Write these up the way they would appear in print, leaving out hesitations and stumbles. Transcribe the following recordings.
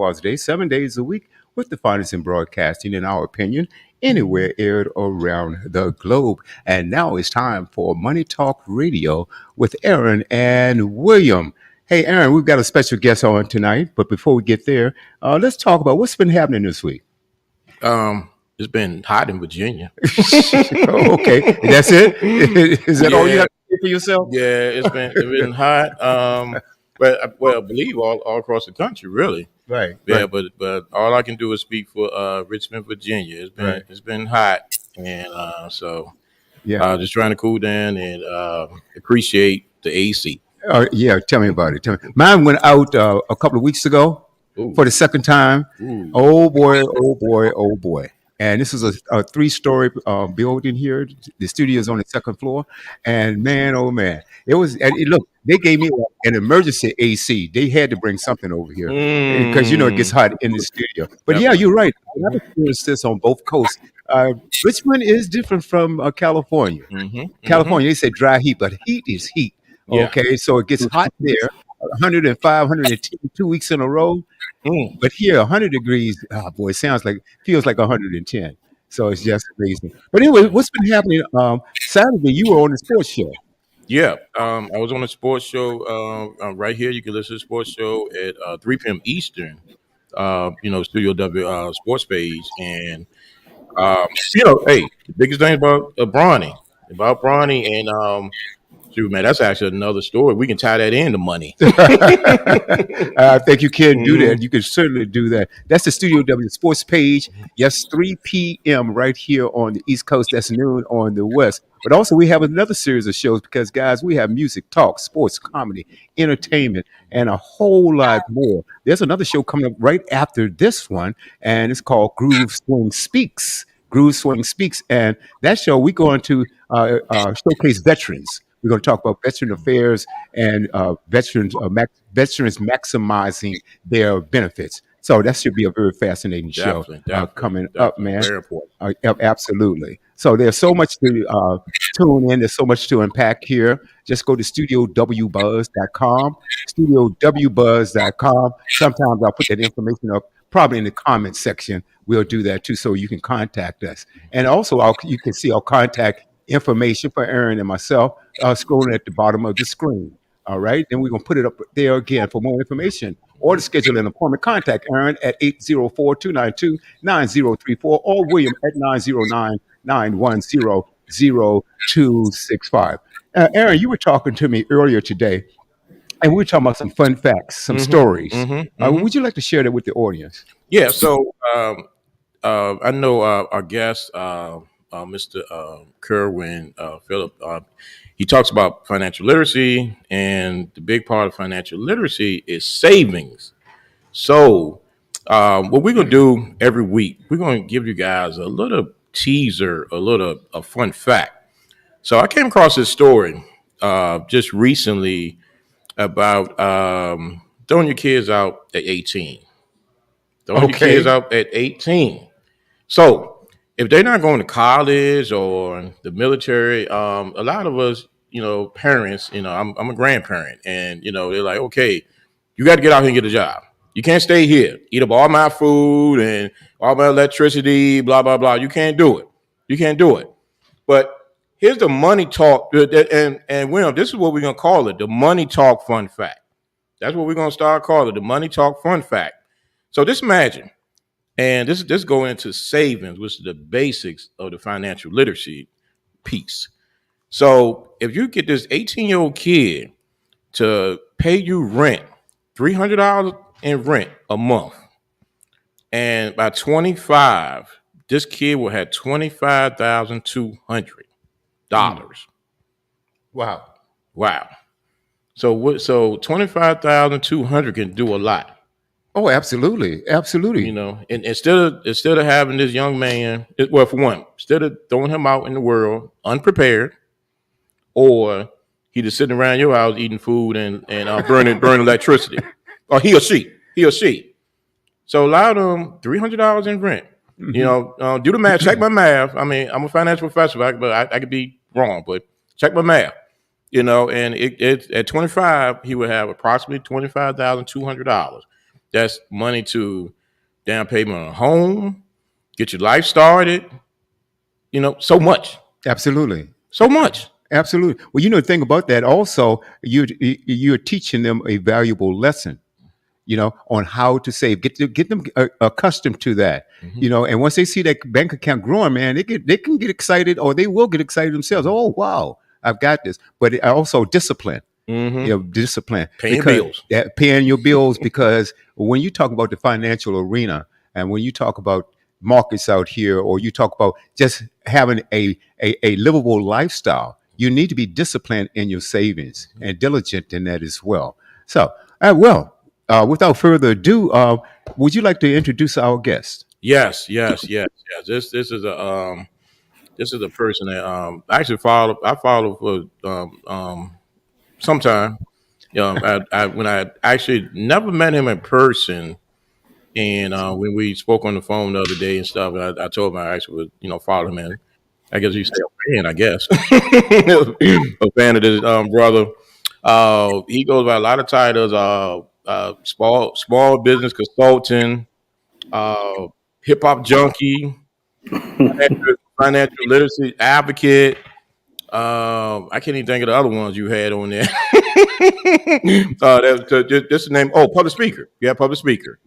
hours a day, 7 days a week, with the finest in broadcasting, in our opinion, anywhere aired around the globe. And now it's time for Money Talk Radio with Aaron and William. Hey, Aaron, we've got a special guest on tonight, but before we get there, let's talk about what's been happening this week. It's been hot in Virginia. Oh, okay, that's it. Is that all you Yeah, have to say for yourself? yeah, it's been hot. But well, I believe all across the country, really. Right, Yeah, right, but all I can do is speak for Richmond, Virginia. It's been right. it's been hot, and so Yeah. just trying to cool down and appreciate the AC. Yeah, tell me about it. Tell me. Mine went out a couple of weeks ago Ooh, for the second time. ooh, Oh boy, oh boy, oh boy. And this is a three-story building here. The studio is on the second floor. And man, oh man, it was. And look, they gave me an emergency AC. They had to bring something over here because it gets mm, hot in the studio. But yeah, definitely. you're right. I've experienced this on both coasts. Richmond is different from California. Hmm, hmm. California, they say dry heat, but heat is heat. Yeah. Okay, so it gets hot there, 105, 110, 2 weeks in a row. Mm. But here, 100 degrees, oh boy, feels like 110. So it's just amazing. But anyway, what's been happening? Saturday, you were on the sports show. Yeah, I was on a sports show right here. You can listen to the sports show at 3 p.m. Eastern. Studio W sports page, and hey, the biggest thing about Bronny, and shoot, man, that's actually another story. We can tie that into money. I think you can do Hmm. that. You can certainly do that. That's the Studio W Sports page. Yes, 3 p.m. right here on the East Coast. That's noon on the West. But also, we have another series of shows because, guys, we have music, talk, sports, comedy, entertainment, and a whole lot more. There's another show coming up right after this one, and it's called Groove Swing Speaks. Groove Swing Speaks. And that show, we're going to showcase veterans. We're going to talk about veteran affairs and veterans maximizing their benefits. So that should be a very fascinating show Definitely, definitely, coming up, definitely, man. very important. Absolutely. So there's so much to tune in. There's so much to unpack here. Just go to studiowbuzz.com, studiowbuzz.com. Sometimes I'll put that information up probably in the comments section. We'll do that too, so you can contact us. And also, you can see our contact information for Aaron and myself scrolling at the bottom of the screen. All right. Then we're going to put it up there again for more information or to schedule an appointment. Contact Aaron at 804-292-9034 or William at 909-910-0265. Aaron, you were talking to me earlier today, and we were talking about some fun facts, some Hmm, stories. hmm, hmm. Would you like to share that with the audience? Yeah. So I know our guest, Mr. Kerwyn, Phillip. He talks about financial literacy, and the big part of financial literacy is savings. So, what we're gonna do every week, we're gonna give you guys a little teaser, a fun fact. So, I came across this story just recently about throwing your kids out at 18. Throwing your kids Okay. out at 18. So, if they're not going to college or the military, a lot of us, parents, I'm a grandparent, and they're like, okay, you got to get out here and get a job. You can't stay here, eat up all my food and all my electricity, blah blah blah. You can't do it. You can't do it. But here's the money talk, and William, this is what we're gonna call it: the money talk fun fact. That's what we're gonna start calling it: the money talk fun fact. So just imagine, and this going into savings, which is the basics of the financial literacy piece. So if you get this 18-year-old kid to pay you rent, $300 in rent a month, and by 25, this kid will have Mm. $25,200. Wow. Wow. So what? So 25,200 can do a lot. Oh, absolutely. Absolutely. And instead of having this young man, well, for one, instead of throwing him out in the world unprepared, or he just sitting around your house eating food and burning electricity, or he or she. So allow them $300 in rent. Hmm. Do the math. Check my math. I mean, I'm a financial professor, but I could be wrong. But check my math. And it at 25, he would have approximately $25,200. That's money to down payment on a home, get your life started. So much, Absolutely. so much. Absolutely. Well, you know the thing about that also, you're teaching them a valuable lesson, on how to save. Get them accustomed to that, Hmm. And once they see that bank account growing, man, they can get excited, or they will get excited themselves. Oh, wow, I've got this. But also discipline, Hmm. discipline, Paying because bills. paying your bills, because when you talk about the financial arena, and when you talk about markets out here, or you talk about just having a livable lifestyle, you need to be disciplined in your savings and diligent in that as well. So, without further ado, would you like to introduce our guest? Yes, yes, yes, yes. This is a person that I actually follow. I follow for some time. When I actually never met him in person, and when we spoke on the phone the other day and stuff, I told him I actually would follow him, and I guess you say a fan, I guess a fan of this brother. He goes by a lot of titles. Small business consultant, uh, hip hop junkie, financial literacy advocate. I can't even think of the other ones you had on there. Just the name. Oh, public speaker. Yeah, public speaker.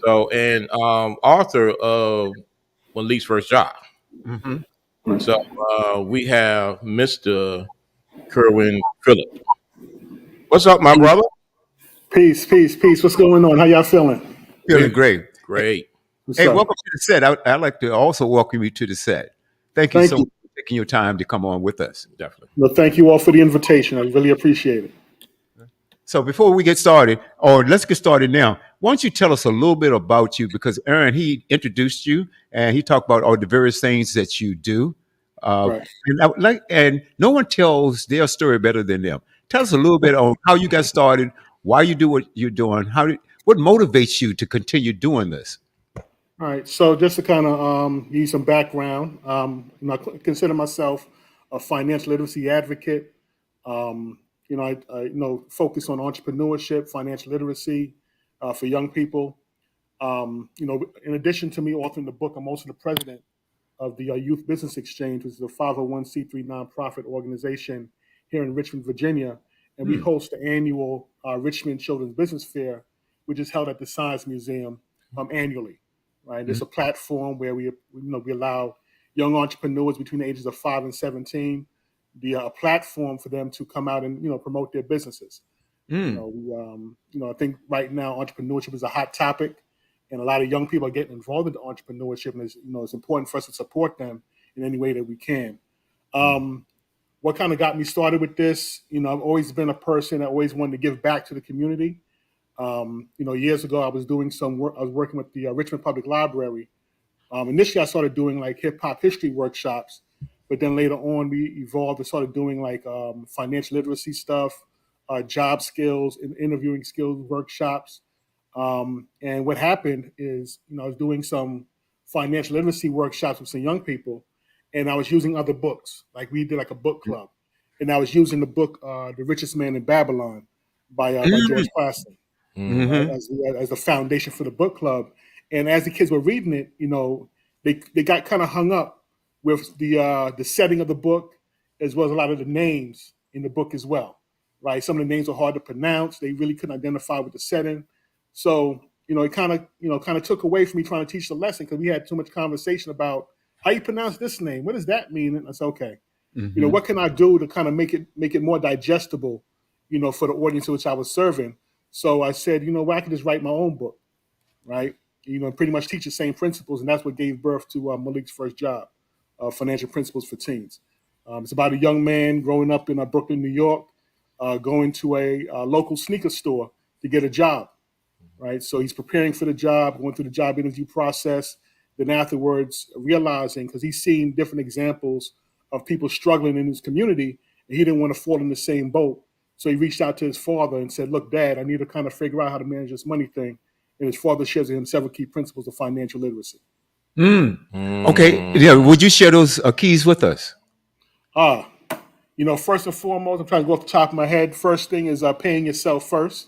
So, and author of Malik's First Job. Hmm. So we have Mr. Kerwyn Phillip. What's up, my brother? Peace, peace, peace. What's going on? How y'all feeling? Feeling We're great. great. What's Hey, up? welcome to the set. I'd like to also welcome you to the set. Thank you so Thank much you. for taking your time to come on with us. Definitely. Well, thank you all for the invitation. I really appreciate it. So before we get started, or let's get started now, why don't you tell us a little bit about you? Because Aaron, he introduced you and he talked about all the various things that you do. Uh, Right. and no one tells their story better than them. Tell us a little bit on how you got started, why you do what you're doing, what motivates you to continue doing this. All right. So just to kind of give you some background, I consider myself a financial literacy advocate. I focus on entrepreneurship, financial literacy for young people. In addition to me authoring the book, I'm also the president of the Youth Business Exchange, which is a 501c3 nonprofit organization here in Richmond, Virginia. And we Hmm. host the annual Richmond Children's Business Fair, which is held at the Science Museum annually. Right, it's a platform where we allow young entrepreneurs between the ages of 5 and 17 a platform for them to come out and promote their businesses. Mm. I think right now entrepreneurship is a hot topic, and a lot of young people are getting involved into entrepreneurship, and it's important for us to support them in any way that we can. Um, what kind of got me started with this? I've always been a person that always wanted to give back to the community. Years ago, I was doing some work. I was working with the Richmond Public Library. Initially, I started doing like hip hop history workshops, but then later on, we evolved and started doing like financial literacy stuff, job skills, and interviewing skills workshops. And what happened is, I was doing some financial literacy workshops with some young people, and I was using other books. Like we did like a book club, and I was using the book "The Richest Man in Babylon" by Mm. George Clason, Mm. right, Hmm. as the foundation for the book club. And as the kids were reading it, they got kind of hung up with the setting of the book, as well as a lot of the names in the book as well. Right, some of the names were hard to pronounce. They really couldn't identify with the setting. So it kind of took away from me trying to teach the lesson because we had too much conversation about how you pronounce this name. What does that mean? And I said, okay, Hmm. what can I do to kind of make it more digestible, for the audience which I was serving? So I said, I can just write my own book, right? Pretty much teach the same principles, and that's what gave birth to Malik's First Job, Financial Principles for Teens. It's about a young man growing up in Brooklyn, New York, going to a local sneaker store to get a job, right? So he's preparing for the job, going through the job interview process. Then afterwards, realizing because he's seen different examples of people struggling in his community, and he didn't want to fall in the same boat. So he reached out to his father and said, "Look, Dad, I need to kind of figure out how to manage this money thing." And his father shares with him several key principles of financial literacy. Mm. Okay. Mm. Yeah. Would you share those keys with us? Ah, first and foremost, I'm trying to go off the top of my head. First thing is paying yourself first.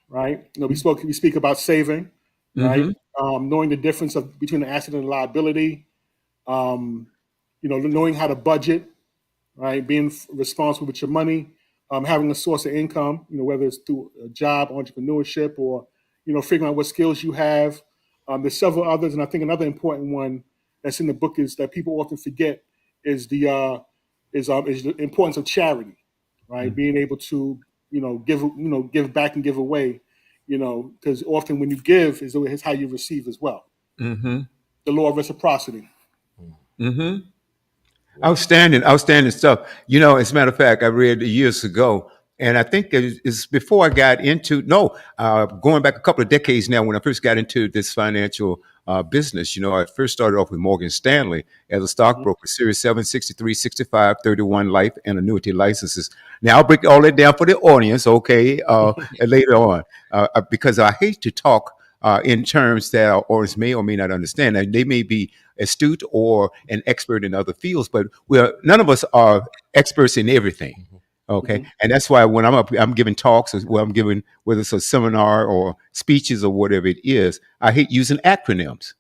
right? We speak about saving, right? Mm-hmm. Knowing the difference between the asset and liability, um, knowing how to budget, right? Being responsible with your money, having a source of income, whether it's through a job, entrepreneurship, or figuring out what skills you have. There's several others, and I think another important one that's in the book is that people often forget is is the importance of charity, right? Being able to give back and give away, because often when you give is how you receive as well. Mm-hmm. The law of reciprocity. Mm-hmm. Wow. Outstanding, outstanding stuff. As a matter of fact, I read years ago, and I think it's before I got into going back a couple of decades now when I first got into this financial business. I first started off with Morgan Stanley as a Mhm. stockbroker, Series 7, 63, 65, 31 life and annuity licenses. Now I'll break all that down for the audience, okay, later on, because I hate to talk in terms that our audience may or may not understand. And they may be astute or an expert in other fields, but none of us are experts in everything. Mhm. Okay, Mhm. and that's why when I'm giving talks, or I'm giving whether it's a seminar or speeches or whatever it is, I hate using acronyms.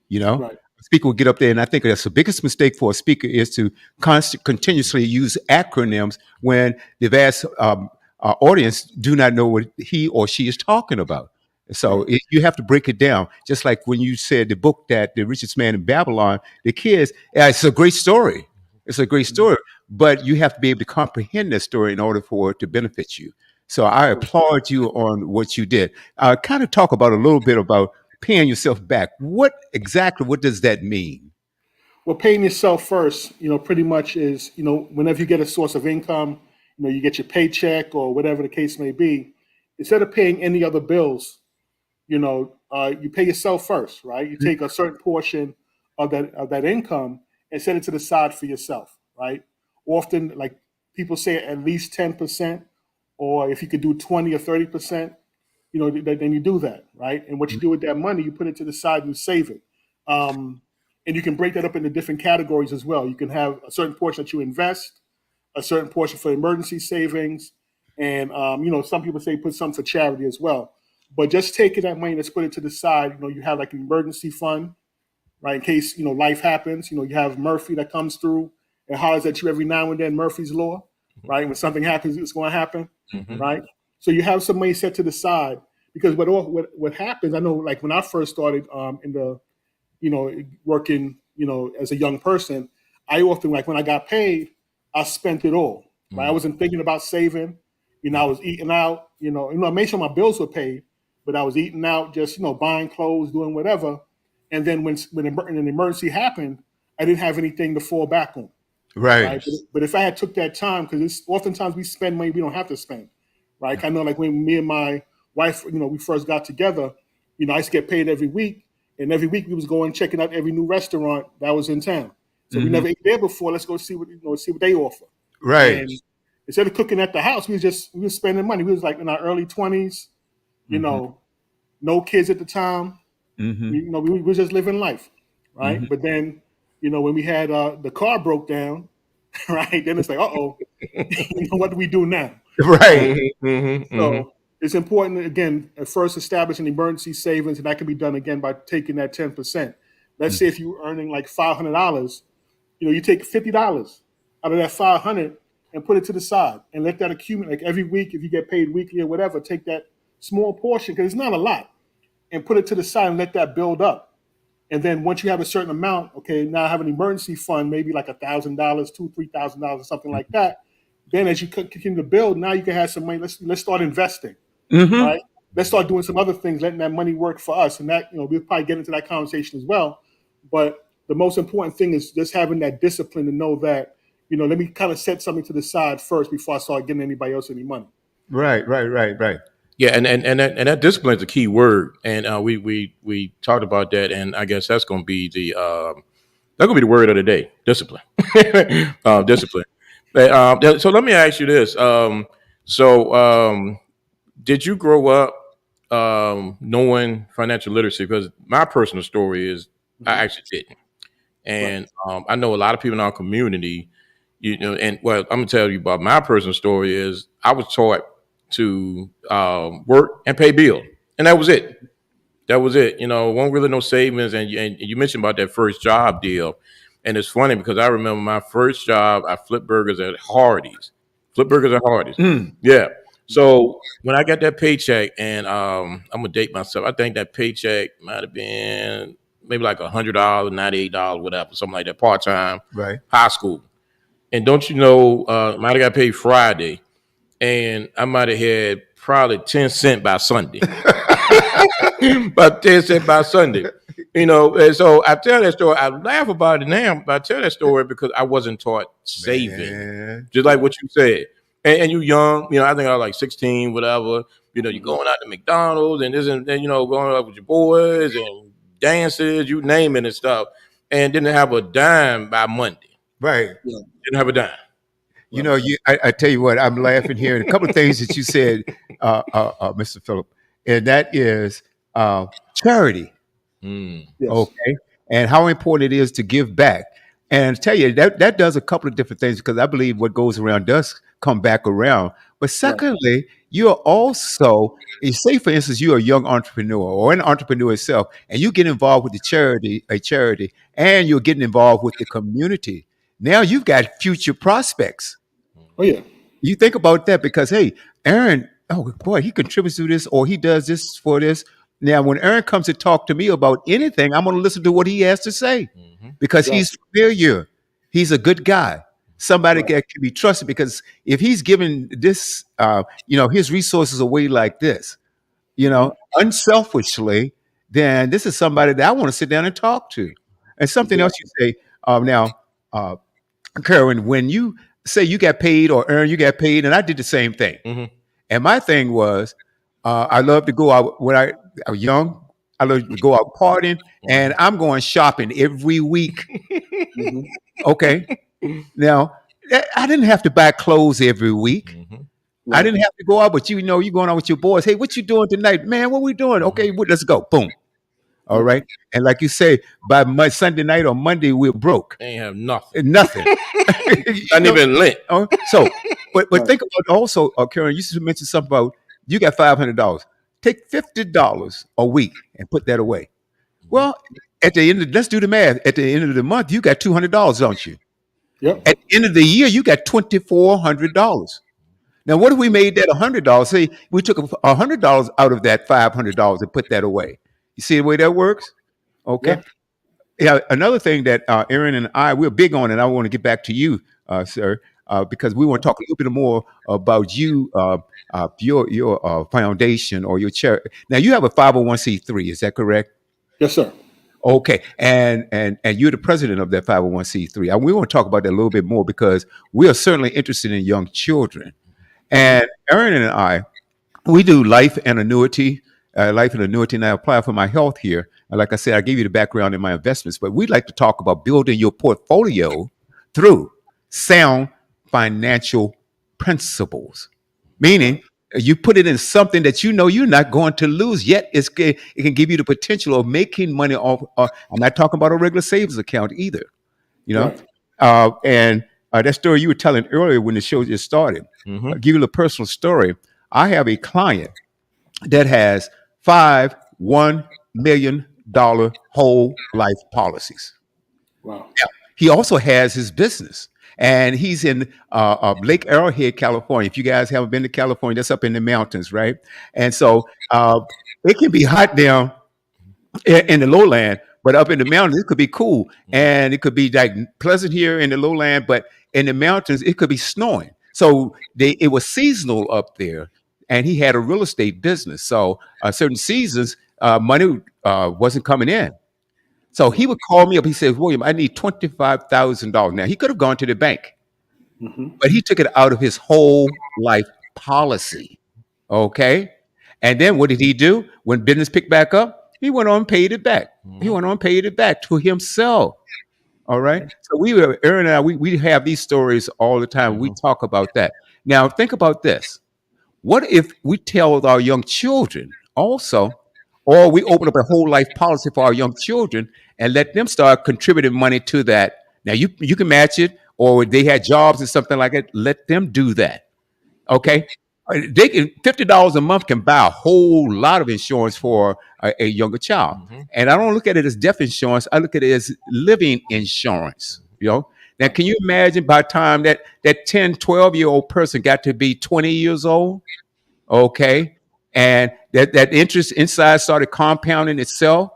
You know, Right. a speaker will get up there, and I think that's the biggest mistake for a speaker is to continuously use acronyms when the vast audience do not know what he or she is talking about. So Right. you have to break it down. Just like when you said the book that the richest man in Babylon, the kids, yeah, it's a great story. It's a great Mhm. story, but you have to be able to comprehend that story in order for it to benefit you. So I Right. applaud you on what you did. Kind of talk about a little bit about paying yourself back. What does that mean? Well, paying yourself first, pretty much is, whenever you get a source of income, you get your paycheck or whatever the case may be, instead of paying any other bills, you pay yourself first, right? You take a certain portion of that income and set it to the side for yourself, right? Often, like people say, at least 10%, or if you could do 20 or 30%, then you do that, right? And what you do with that money, you put it to the side and you save it. Um, and you can break that up into different categories as well. You can have a certain portion that you invest, a certain portion for emergency savings, and some people say put some for charity as well. But just taking that money, let's put it to the side. You have like an emergency fund, right? In case life happens. You have Murphy that comes through and hollers at you every now and then. Murphy's law, right? When something happens, it's going to happen, Mhm. right? So you have some money set to the side because what happens? I know, like when I first started in the working, as a young person, I often, like when I got paid, I spent it all. Right? I Mhm. wasn't thinking about saving. I was eating out. I made sure my bills were paid, but I was eating out, just buying clothes, doing whatever. And then when an emergency happened, I didn't have anything to fall back on. Right. Right? But if I had took that time, because it's oftentimes we spend money we don't have to spend. Right? I know, like when me and my wife, we first got together, I used to get paid every week, and every week we was going checking out every new restaurant that was in town. So we Hmm. never ate there before. Let's go see what they offer. Right. And instead of cooking at the house, we was spending money. We was like in our early 20s, you Hmm. know, no kids at the time. Hmm. We were just living life, right? Hmm. But then, when we had the car broke down, right? Then it's like, oh, what do we do now, right? Right. Mhm. Mhm. Mhm. So it's important again at first establish an emergency savings, and that can be done again by taking that 10%. Let's say if you're earning like $500, you take $50 out of that 500 and put it to the side and let that accumulate. Like every week, if you get paid weekly or whatever, take that small portion because it's not a lot, and put it to the side and let that build up. And then once you have a certain amount, okay, now I have an emergency fund, maybe like $1,000, $3,000, or something like that. Then as you continue to build, now you can have some money. Let's start investing, Hmm. right? Let's start doing some other things, letting that money work for us. And that, we'll probably get into that conversation as well. But the most important thing is just having that discipline to know that, let me kind of set something to the side first before I start getting anybody else any money. Right. Right. Right. Right. Yeah, and that discipline is a key word, and we talked about that, and I guess that's gonna be the word of the day: discipline. Discipline. But, so let me ask you this: so did you grow up knowing financial literacy? Because my personal story is I Hmm. actually didn't, Right. and I know a lot of people in our community, and well, I'm gonna tell you about my personal story is I was taught to work and pay bills, and that was it. That was it. You know, wasn't really no savings. And you mentioned about that first job deal, and it's funny because I remember my first job. I flipped burgers at Hardee's. Flip burgers at Hardee's. Mm. Yeah. So when I got that paycheck, and I'm gonna date myself. I think that paycheck might have been maybe like $100, $98, whatever, something like that, part time, Right. high school. And don't you know, might have got paid Friday, and I might have had probably 10 cents by Sunday. About 10 cents by Sunday. You know, and so I tell that story. I laugh about it now, but I tell that story because I wasn't taught saving, Man. just like what you said. And you young, you know, I think I was like 16, whatever. You know, you're going out to McDonald's and this and you know, going out with your boys and dances, you name it and stuff, and didn't have a dime by Monday. Right. Didn't have a dime. You know, I tell you what, I'm laughing here. And a couple of things that you said, Mr. Phillip, and that is charity. Mm. Yes. Okay, and how important it is to give back. And I tell you that does a couple of different things because I believe what goes around does come back around. But secondly, you are also, you say for instance, you're a young entrepreneur or an entrepreneur itself, and you get involved with a charity, and you're getting involved with the community. Now you've got future prospects. Oh yeah. You think about that because hey, Aaron, oh boy, he contributes to this or he does this for this. Now, when Aaron comes to talk to me about anything, I'm going to listen to what he has to say because Right. he's familiar. He's a good guy, somebody Right. that can be trusted. Because if he's giving this, his resources away like this, unselfishly, then this is somebody that I want to sit down and talk to. And something else you say now. Kerwyn, when you say you got paid or earn, you got paid, and I did the same thing. Mm-hmm. And my thing was, I love to go out when I was young. I love to go out partying, and I'm going shopping every week. Mhm. Okay, now I didn't have to buy clothes every week. Mm-hmm. I Right. didn't have to go out, but you know, you're going out with your boys. Hey, what you doing tonight, man? What we doing? Okay, let's go. Boom. All right, and like you say, by Sunday night or Monday, we're broke. They ain't have nothing. Nothing. You Not know, even lint. so, but Right. think about also, Karen. You mentioned something about you got $500. Take $50 a week and put that away. Well, at the end, let's do the math. At the end of the month, you got $200, don't you? Yep. At the end of the year, you got $2,400. Now, what if we made that $100? Say we took $100 out of that $500 and put that away. You see the way that works? Okay. Yeah. Yeah, another thing that Aaron and we're big on, and I want to get back to you, sir, because we want to talk a little bit more about you, your foundation or your charity. Now, you have a 501c3, is that correct? Yes, sir. Okay, and you're the president of that 501c3. And we want to talk about that a little bit more because we are certainly interested in young children. And Aaron and I, we do life and annuity. And I apply for my health here. And like I said, I gave you the background in my investments, but we'd like to talk about building your portfolio through sound financial principles. Meaning, you put it in something that you know you're not going to lose, yet it can give you the potential of making money off. I'm not talking about a regular savings account either, you know. Right. And that story you were telling earlier when the show just started, Mm-hmm. I'll give you a personal story. I have a client that has 5 $1 million whole life policies. Wow. He also has his business, and he's in Lake Arrowhead, California. If you guys haven't been to California, that's up in the mountains, right? And so it can be hot down in the lowland, but up in the mountains, it could be cool, and it could be like pleasant here in the lowland, but in the mountains, it could be snowing. So it was seasonal up there, and he had a real estate business. So certain seasons, money wasn't coming in. So he would call me up. He says, "William, I need $25,000." Now he could have gone to the bank, Hmm. but he took it out of his whole life policy. Okay. And then what did he do? When business picked back up, he went on and paid it back. He went on and paid it back to himself. All right. So Aaron and I, we have these stories all the time. We talk about that. Now, think about this. What if we tell our young children also, or we open up a whole life policy for our young children and let them start contributing money to that? Now, you can match it, or they had jobs and something like that. Let them do that. Okay. They can $50 a month can buy a whole lot of insurance for a younger child. Mm-hmm. And I don't look at it as death insurance. I look at it as living insurance. Now, Right. can you imagine by the time that 10, 12-year-old person got to be 20 years old? Okay, and that interest inside started compounding itself.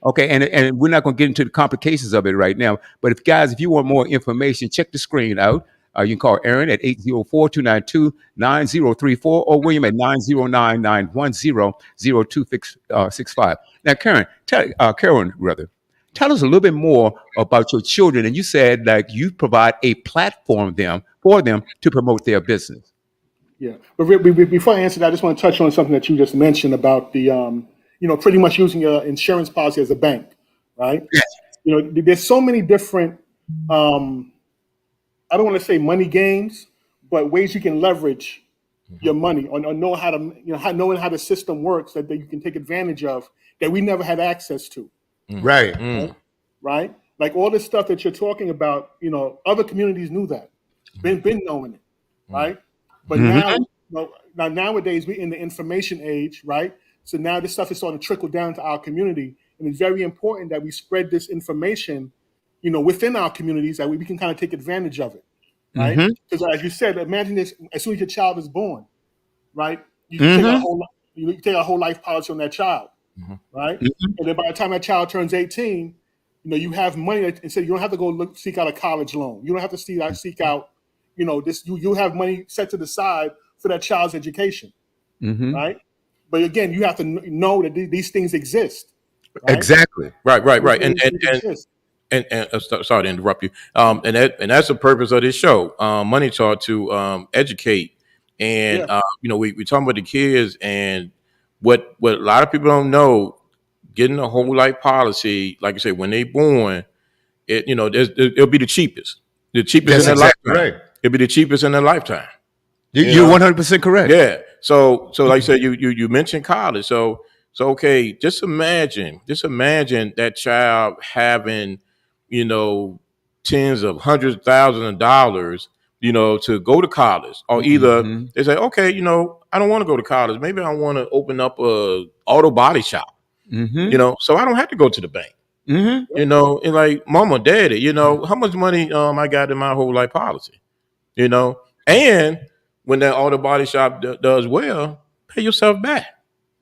Okay, and we're not going to get into the complications of it right now. But if you want more information, check the screen out. You can call Aaron at 804-292-9034 or William at 909-910-0265. Now, Kerwyn, rather, tell us a little bit more about your children. And you said like you provide a platform for them to promote their business. Yeah, but before I answer that, I just want to touch on something that you just mentioned about the, pretty much using your insurance policy as a bank, right? Yes. There's so many different, I don't want to say money games, but ways you can leverage your money or know how to, knowing how the system works that you can take advantage of that we never had access to, Right. Mm. right? Like all this stuff that you're talking about, other communities knew that, been knowing it, right? But now, now nowadays we're in the information age, right? So now this stuff is starting to trickle down to our community, and it's very important that we spread this information, within our communities that we can kind of take advantage of it, right? Mm-hmm. Because as you said, imagine this: as soon as your child is born, right, you take Mm-hmm. you take a whole life policy on that child, Mhm. right? Mm-hmm. And then by the time that child turns 18, you have money and so you don't have to go seek out a college loan. You don't have to seek out, this. You have money set to the side for that child's education, Mm-hmm. right? But again, you have to know that these things exist, right? Exactly. Right. These things exist. Sorry to interrupt you. That's the purpose of this show. Money Talk to educate, and Yeah, we talking about the kids and what a lot of people don't know. Getting a whole life policy, like I say, when they born, it'll be the cheapest in That's their exactly lifetime. right. It'll be the cheapest in their lifetime. You You're know, 100% correct. yeah. So like I said, you mentioned college. So okay, just imagine that child having, you know, tens of hundreds of thousands of dollars, to go to college. Or either Mm-hmm. they say, okay, I don't want to go to college. Maybe I want to open up a auto body shop, Mm-hmm. so I don't have to go to the bank. Mm-hmm. And like mama, daddy, how much money I got in my whole life policy, you know, and when that auto body shop does well, pay yourself back.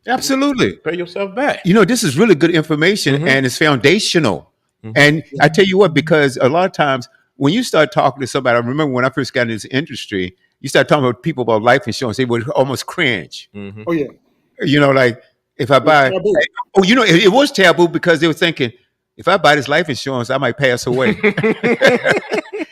Absolutely. Pay yourself back. This is really good information Mm-hmm. and it's foundational. Mm-hmm. And I tell you what, because a lot of times when you start talking to somebody, I remember when I first got into this industry, you start talking about people about life insurance, they would almost cringe. Mm-hmm. oh yeah, Like if I it's buy, taboo. it was taboo because they were thinking, if I buy this life insurance, I might pass away.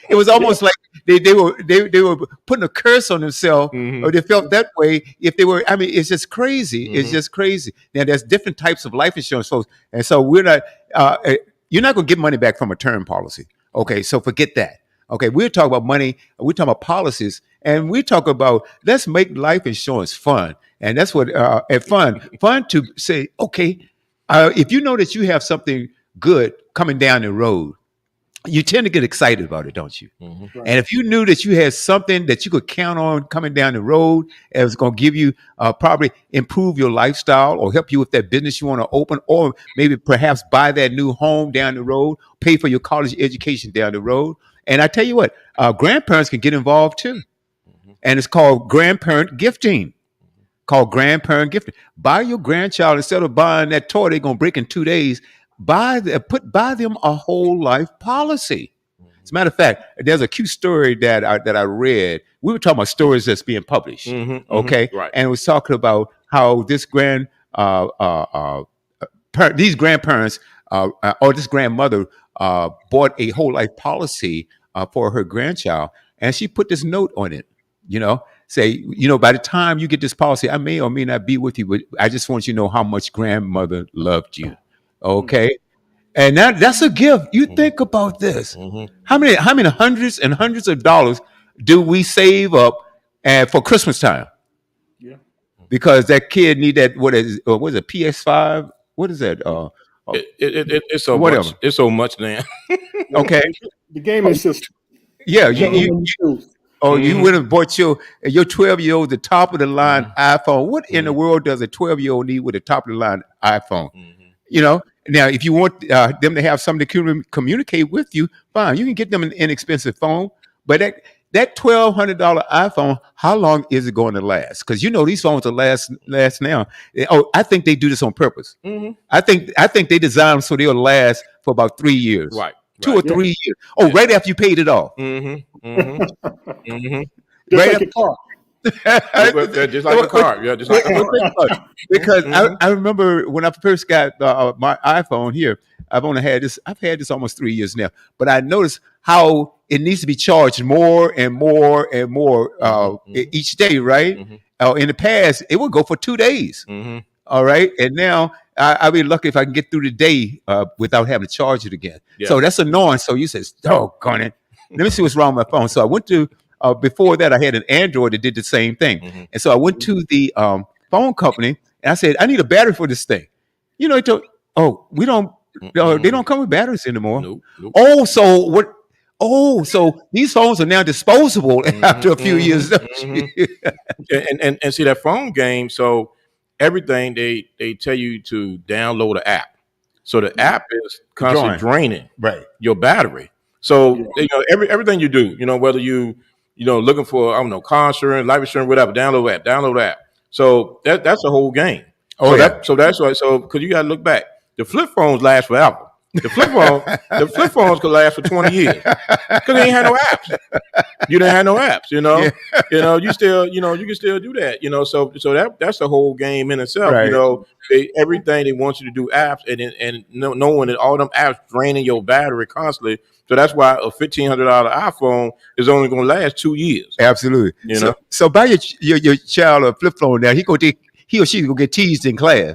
It was Yeah, almost like they were putting a curse on themselves, Mm-hmm. or they felt that way if they were. I mean, it's just crazy. It's Mm-hmm. just crazy. Now, there's different types of life insurance, folks, and so we're not. You're not going to get money back from a term policy. Okay, so forget that. Okay, we're talking about money. We're talking about policies, and we talk about let's make life insurance fun, and that's what fun to say. Okay, if you know that you have something good coming down the road, you tend to get excited about it, don't you? Mm-hmm. right. And if you knew that you had something that you could count on coming down the road, and it was going to give you probably improve your lifestyle or help you with that business you want to open, or maybe perhaps buy that new home down the road, pay for your college education down the road. And I tell you what, grandparents can get involved too. Mm-hmm. And it's called grandparent gifting. Called grandparent gifting. Buy your grandchild instead of buying that toy they're gonna break in 2 days. Buy them a whole life policy. As a matter of fact, there's a cute story that I read. We were talking about stories that's being published, Mm-hmm. okay? Mm-hmm. Right. And it was talking about how this these grandparents or this grandmother bought a whole life policy for her grandchild, and she put this note on it. Say, by the time you get this policy, I may or may not be with you, but I just want you to know how much grandmother loved you. Okay. And that's a gift. You think about this. Mm-hmm. How many hundreds and hundreds of dollars do we save up for Christmas time? Yeah, Because that kid need that, what is it, PS5? What is that? It's so Whatever. much. It's so much, man. yeah. Okay. The gaming system. Yeah, Gentlemen truth. Oh, you went and bought your 12-year-old the top of the line iPhone. What in the world does a 12-year-old need with a top of the line iPhone? You know. Now, if you want them to have something to communicate with you, fine. You can get them an inexpensive phone, but that $1,200 iPhone, how long is it going to last? Because these phones are last now. Oh, I think they do this on purpose. I think they design them so they'll last for about 3 years, Right. 2 or 3 years. Oh, right after you paid it off. Just Right like your car. Just like a car. Yeah, just like a car. Because I remember when I first got my iPhone here, I've had this almost 3 years now, but I noticed how it needs to be charged more and more and more each day, right? In the past, it would go for 2 days. All right. And now I'll be lucky if I can get through the day without having to charge it again. Yeah. So that's annoying. So you says, doggone it. Let me see what's wrong with my phone. So I went to, before that, I had an Android that did the same thing. And so I went to the phone company and I said, I need a battery for this thing. It told, we don't, they don't come with batteries anymore. Nope. Oh, so what? Oh, so these phones are now disposable after a few years. And see that phone game. So everything they tell you to download an app. So the app is constantly draining your battery. So everything you do, whether you looking for car insurance, life insurance, whatever, download app. So that's the whole game. So that's why. So because you got to look back, the flip phones last forever. The flip phones could last for 20 years because they ain't had no apps. You didn't have no apps, you still, you can still do that, so that's the whole game in itself, everything they want you to do apps and knowing that all them apps draining your battery constantly. So that's why a $1,500 iPhone is only going to last 2 years. Absolutely. So buy your child a flip phone now. He or she gonna get teased in class.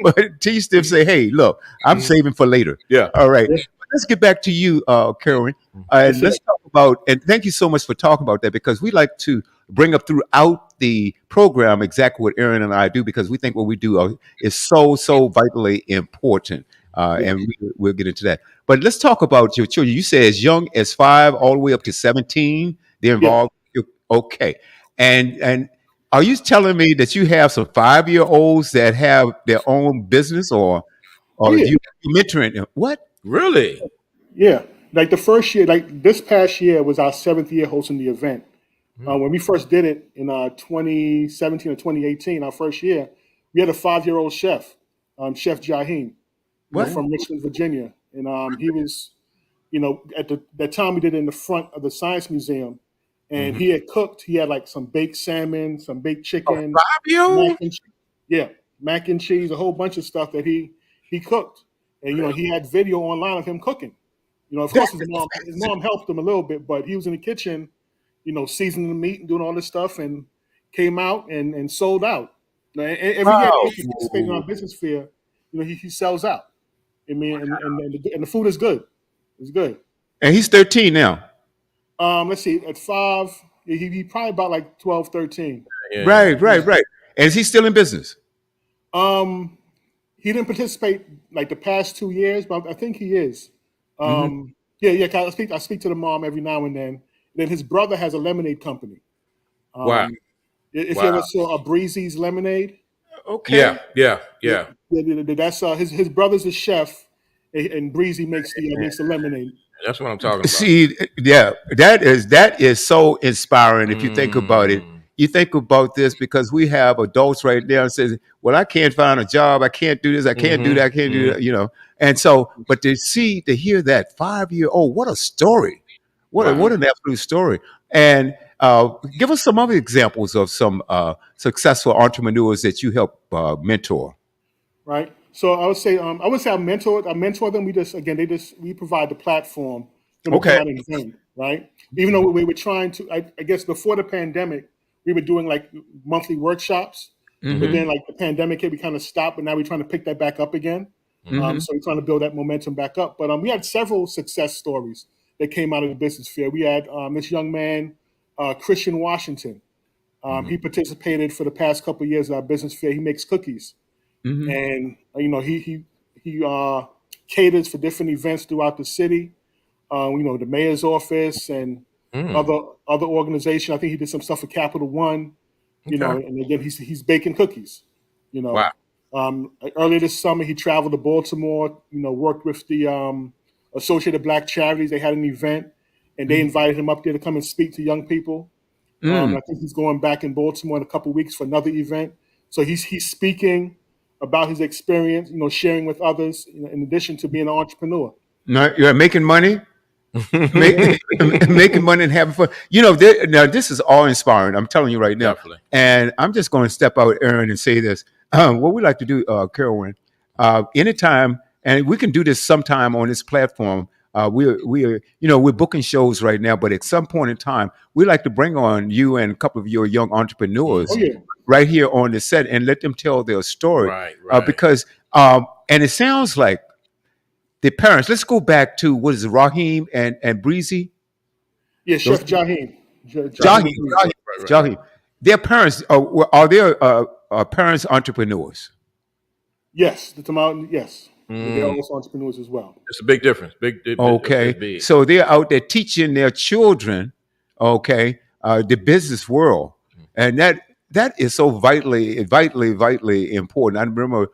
But tease them, say, hey, look, I'm saving for later. Yeah. All right. Let's get back to you, Kerwyn. And let's talk about, and thank you so much for talking about that, because we like to bring up throughout the program exactly what Aaron and I do, because we think what we do is so vitally important. And we'll get into that. But let's talk about your children. You say as young as 5 all the way up to 17, they're involved. Okay. And are you telling me that you have some 5-year-olds that have their own business, or you mentoring them? What? Really? Yeah. Like the first year, like this past year was our 7th year hosting the event. When we first did it in 2017 or 2018, our first year, we had a 5-year-old chef, Chef Jaheem, from Richmond, Virginia. And he was, at that time we did it in the front of the Science Museum. And he had cooked. He had like some baked salmon, some baked chicken, mac and cheese, a whole bunch of stuff that he cooked. And he had video online of him cooking. Of course, his mom helped him a little bit, but he was in the kitchen, seasoning the meat and doing all this stuff, and came out and sold out. Now, every year he participated in our business fair. He sells out. I mean, and the food is good. It's good. And he's 13 now. Let's see. At 5, he probably about like 12, 13. Yeah. Right. And is he still in business? He didn't participate like the past 2 years, but I think he is. Yeah. I speak to the mom every now and then. Then his brother has a lemonade company. Wow. If you ever saw a Breezy's Lemonade. Okay. Yeah. That's his brother's a chef, and Breezy makes the lemonade. That's what I'm talking about. See, that is so inspiring if you think about it. You think about this because we have adults right now that says, well, I can't find a job. I can't do this. I can't do that. I can't do that, And so, but to hear that 5-year-old, what a story. What an absolute story. And give us some other examples of some successful entrepreneurs that you help mentor. Right. So I would say I mentor them. We provide the platform. Right. Even though we were trying to, I guess before the pandemic, we were doing like monthly workshops. But then like the pandemic hit, we kind of stopped, but now we're trying to pick that back up again. So we're trying to build that momentum back up. But we had several success stories that came out of the business fair. We had this young man, Christian Washington. He participated for the past couple of years at our business fair. He makes cookies. And he caters for different events throughout the city. the mayor's office and Mm. other other organizations. I think he did some stuff for Capital One. Okay. And again, he's baking cookies. You Wow. know, earlier this summer he traveled to Baltimore. Worked with the Associated Black Charities. They had an event, and they invited him up there to come and speak to young people. Mm. I think he's going back in Baltimore in a couple of weeks for another event. So he's speaking about his experience, sharing with others, in addition to being an entrepreneur. Now, you're making money, make, Yeah, making money and having fun. Now this is all inspiring. I'm telling you right now. Definitely. And I'm just going to step out, Aaron, and say this. What we like to do, Kerwyn, anytime, and we can do this sometime on this platform. We're booking shows right now, but at some point in time, we like to bring on you and a couple of your young oh entrepreneurs yeah, right here on the set and let them tell their story. Right. Right. Because and it sounds like the parents. Let's go back to what is it, Raheem and Breezy. yeah. Those Chef Jaheem, Jaheim, Jaheem and Breezy. Jaheim, Right. Right. Jaheim. Their parents are their parents entrepreneurs. Yes, the Tamil, yes, they're Mm. also entrepreneurs as well. It's a big difference. It's Okay, big. so they're out there teaching their children, okay, the business world, and that is so vitally important. I remember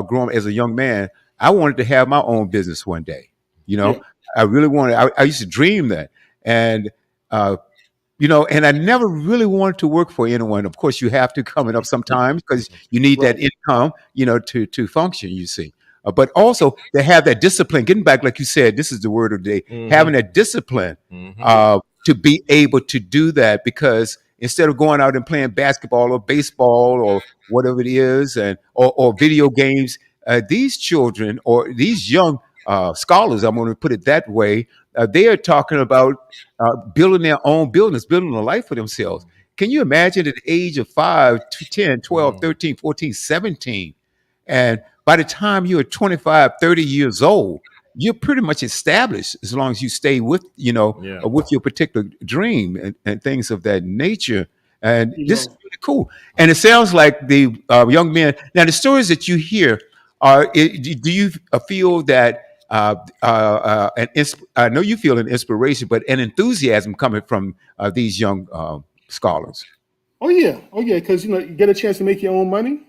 growing up as a young man, I wanted to have my own business one day. You Yeah, know, I really wanted. I used to dream that, and uh, and I never really wanted to work for anyone. Of course, you have to coming up sometimes because you need that right. income, to function. You see, but also to have that discipline. Getting back, like you said, this is the word of the day. Hmm. Having that discipline Hmm. to be able to do that, because instead of going out and playing basketball or baseball or whatever it is, and or video games, these children or these young scholars, I'm going to put it that way, they are talking about building their own business, building a life for themselves. Can you imagine at the age of 5 to 10, 12, Mm. 13, 14, 17? And by the time you're 25, 30 years old, you're pretty much established as long as you stay Yeah. with your particular dream and things of that nature. And You this is know, really cool. And it sounds like the young men. Now, the stories that you hear do you feel that I know you feel an inspiration, but an enthusiasm coming from these young scholars? oh yeah, because you get a chance to make your own money.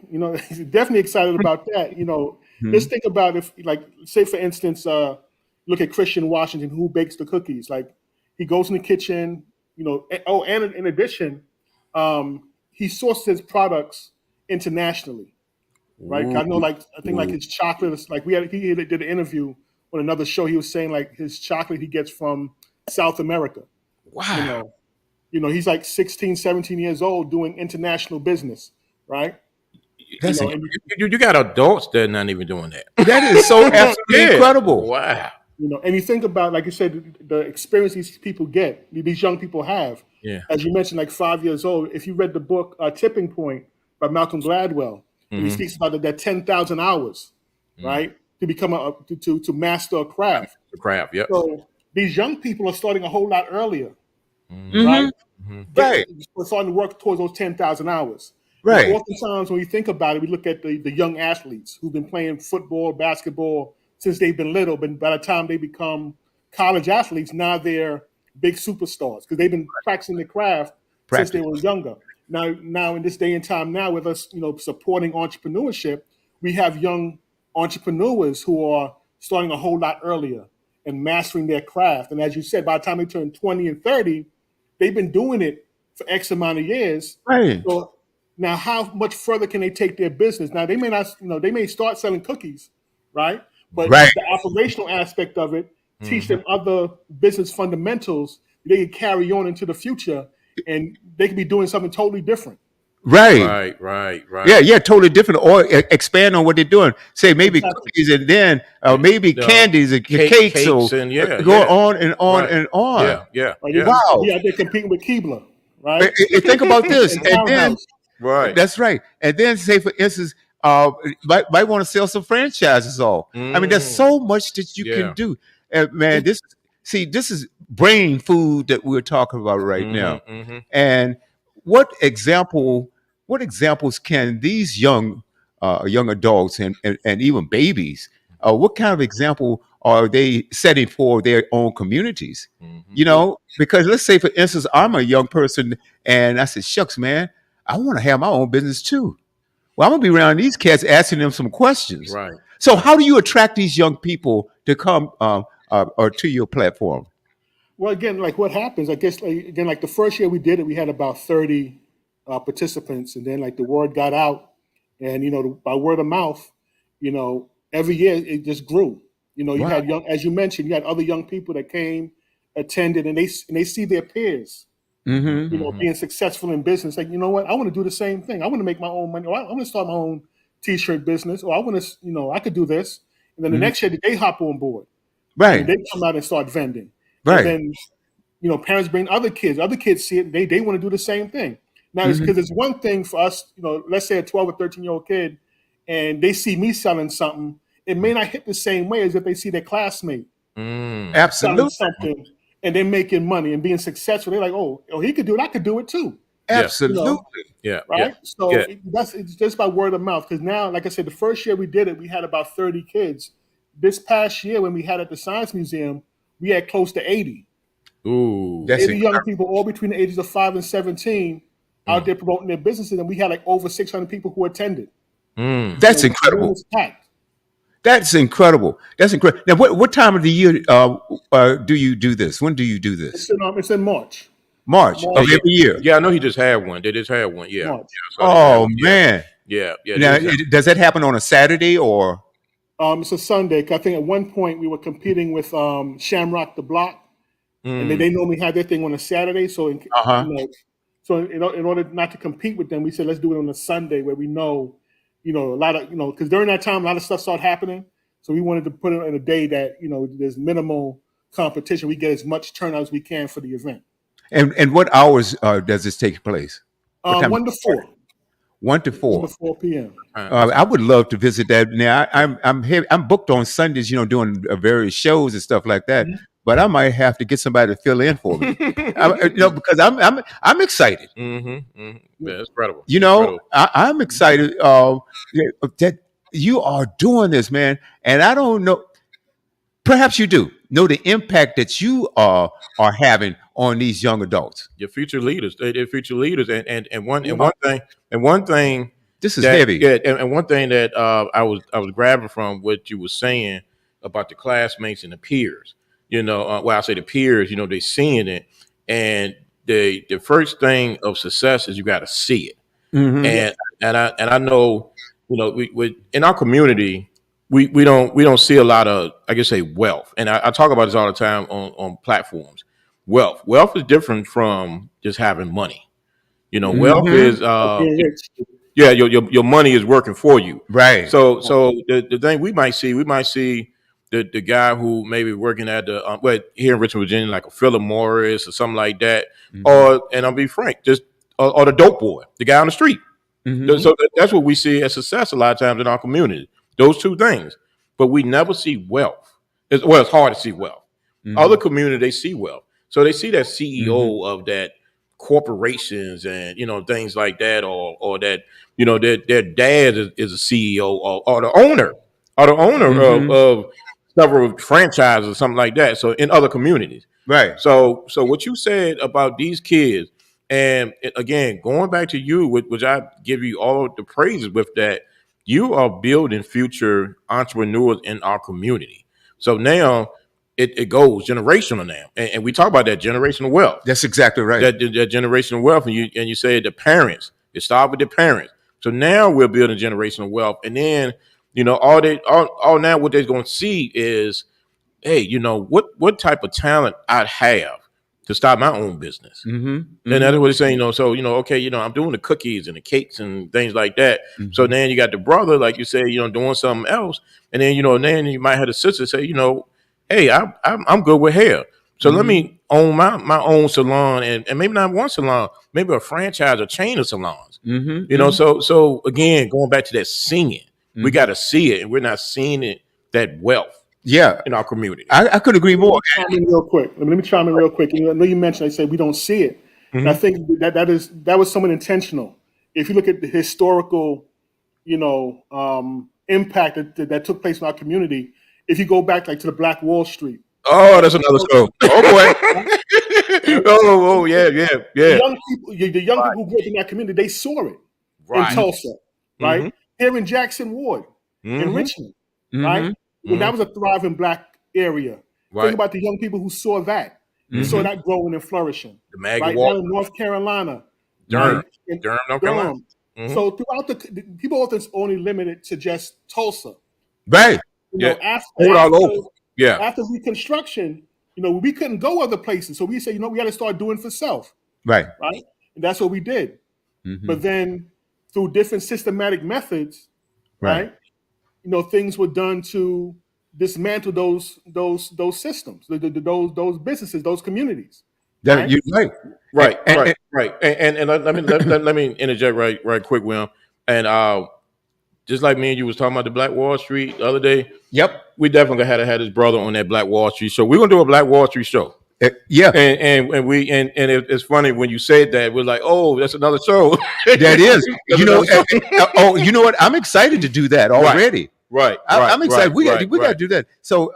Definitely excited about that. Mhm. Just think about if, like, say for instance, look at Christian Washington, who bakes the cookies. Like, he goes in the kitchen. And in addition, he sources his products internationally, right? 'Cause I know, Ooh. like, I think, like, his chocolate is like, he did an interview on another show. He was saying, like, his chocolate he gets from South America. You Wow, know, he's like 16, 17 years old doing international business, right? You that's know, inc- and You got adults that are not even doing that. that is so absolutely Yeah. incredible. Wow. and you think about, like you said, the experience these people get, these young people have. Yeah. As you mentioned, like 5 years old. If you read the book Tipping Point by Malcolm Gladwell, and he Hmm. speaks about that 10,000 hours, Mm. right, to become to master a craft. The craft. Yep. So these young people are starting a whole lot earlier, Hmm. right? Hmm. Hmm. Right, We're starting to work towards those 10,000 hours. right, Oftentimes when we think about it, we look at the young athletes who've been playing football, basketball since they've been little, but by the time they become college athletes, now they're big superstars because they've been practicing the craft since they practice. were younger. Now in this day and time, now with us, supporting entrepreneurship, we have young entrepreneurs who are starting a whole lot earlier and mastering their craft. And as you said, by the time they turn 20 and 30, they've been doing it for X amount of years. Right, So now, how much further can they take their business? Now, they may not, they may start selling cookies, right? But right, the operational aspect of it, teach Hmm. them other business fundamentals they can carry on into the future, and they can be doing something totally different. right. Right. Right. Yeah, Right. yeah, totally different. Or expand on what they're doing. Say maybe Exactly. cookies, and then Yeah. maybe The candies and cakes. cakes So and yeah. go Yeah. on and on Right. and on. Yeah. Yeah. Right? Yeah. They'll Wow. be out there competing with Keebler, And, right? and think about this, And and then Townhouse. Right. that's right. And then say, for instance, might want to sell some franchises off. I mean, there's Mm. so much that you can Yeah. do. Man, this is brain food that we're talking about right Hmm. now. Hmm. And what examples can these young adults and even babies what kind of example are they setting for their own communities? Mm-hmm. Because let's say, for instance, I'm a young person and I said, shucks, man, I want to have my own business too. Well, I'm gonna be around these cats asking them some questions. Right. So, how do you attract these young people to come or to your platform? Well, again, like what happens, I guess, like, again, like the first year we did it, we had about 30 participants, and then like the word got out, and by word of mouth, every year it just grew. You Wow. had as you mentioned, you had other young people that came, attended, and they see their peers, Mm-hmm. Mm-hmm. being successful in business. Like, you know what, I want to do the same thing. I want to make my own money. Or I want to start my own T-shirt business, or I want to, I could do this. And then the Mm-hmm. next year they hop on board, and Right. they come out and start vending, and Right. then parents bring other kids. Other kids see it. They want to do the same thing. Now, it's Mm-hmm. because it's one thing for us, let's say a 12 or 13-year-old kid, and they see me selling something. It may not hit the same way as if they see their classmate Mm. selling Absolutely. something and they're making money and being successful. They're like, oh, he could do it. I could do it too. Yeah. You know, Absolutely. Yeah. Yeah. right? So Yeah. it's just by word of mouth. Because now, like I said, the first year we did it, we had about 30 kids. This past year, when we had it at the Science Museum, we had close to 80. Ooh. That's 80 young incredible. people, all between the ages of 5 and 17, out Mm. there promoting their businesses, and we had like over 600 people who attended. Mm. That's The room incredible. was packed. That's incredible. That's incredible. Now, what time of the year do you do this? When do you do this? It's in March. March Yeah. of March. Yeah. every year. Yeah. I know he just had one. They just had one. Yeah. Yeah. March. I saw they had Oh one. Yeah. man. Yeah. Yeah. They Now, just had. does that happen on a Saturday or? It's a Sunday. I think at one point we were competing with Shamrock the Block, and Mm. they normally have their thing on a Saturday. So, Uh huh. in order not to compete with them, we said let's do it on a Sunday where we know, a lot of because during that time a lot of stuff started happening. So we wanted to put it in a day that there's minimal competition. We get as much turnout as we can for the event. And what hours does this take place? What time? 1 to 4, 1 to 1 to 4. 4 p.m. I would love to visit that. Now I'm booked on Sundays, doing various shows and stuff like that. Mhm. But I might have to get somebody to fill in for me. Because I'm excited. Mm-hmm. Mm-hmm. Yeah, it's incredible. I'm excited that you are doing this, man. And I don't know. Perhaps you do know the impact that you are having on these young adults. Your future leaders, they're future leaders, and one Yeah. and one thing and one thing This is that heavy. yeah, and one thing that I was grabbing from what you were saying about the classmates and the peers. Well, I say the peers, they seeing it, and the first thing of success is you got to see it. Mhm. And I know, we in our community, we don't see a lot of, I guess, say, wealth, and I talk about this all the time on platforms. Wealth is different from just having money. Wealth Mhm. is Being rich. yeah, your money is working for you. Right. So the thing we might see the guy who may be working at the here in Richmond, Virginia, like a Phillip Morris or something like that, Mhm. or, and I'll be frank, just or the dope boy, the guy on the street. Mhm. So that's what we see as success a lot of times in our community. Those two things, but we never see wealth. It's hard to see wealth. Mhm. Other communities, they see wealth, so they see that CEO Mhm. of that corporations and things like that, or that their dad is a CEO, or the owner of, Mhm. of several franchises or something like that. So in other communities, Right. so what you said about these kids, and again, going back to you, which I give you all the praises with that, you are building future entrepreneurs in our community. So now it goes generational now, and we talk about that generational wealth, That's exactly right. that generational wealth, and you say the parents, it start with the parents. So now we're building generational wealth, and then all now what they're going to see is, hey, what type of talent I'd have to start my own business. Mm-hmm. And that's what he's saying, so, okay, I'm doing the cookies and the cakes and things like that. So Mm-hmm. then you got the brother, like you say, doing something else. And then, then you might have the sister say, hey, I'm good with hair. So let Mm-hmm. me own my own salon, and maybe not one salon, maybe a franchise, a chain of salons. Mm-hmm. So again, going back to that singing, we Mm-hmm. got to see it, and we're not seeing it, that wealth Yeah, in our community. I could agree Let me more. chime in real quick. Let me chime in real quick. I know you mentioned, I said we don't see it. And I Mhm. think that was somewhat intentional. If you look at the historical, impact that took place in our community. If you go back like to the Black Wall Street, Oh, that's another show. Oh boy. right? Oh, yeah, yeah, The yeah. young people who grew up in that community, they saw it in Right. Tulsa, right? Mm-hmm. Here in Jackson Ward, in Mm-hmm. Richmond, right? Mm-hmm. When Mm-hmm. that was a thriving black area. Think Right. about the young people who saw that and saw Mm-hmm. that growing and flourishing. The Maggie Right Walk, now in North Carolina, Durham, right? In Durham, North Carolina. Durham. Mm-hmm. So throughout the people often only limited to just Tulsa. Right. You Yeah. know, Hold all over. Yeah. after Reconstruction, you know, we couldn't go other places. So we said, you know, we got to start doing for self, Right. right? And that's what we did. Mm-hmm. But then through different systematic methods, Right. right? You know, things were done to dismantle those systems, those businesses, those communities. That, Right? you're right. Right. And- Right. Right. And let me interject right quick, Will. And just like me and you was talking about the Black Wall Street the other day, Yep. we definitely had to have his brother on that Black Wall Street show. We're gonna do a Black Wall Street show. Yeah. It's funny when you said that, we're like, oh, that's another show. That is. That's You know. another show. Oh, you know what? I'm excited to do that already. Right. I'm excited. We got to right. do that. So,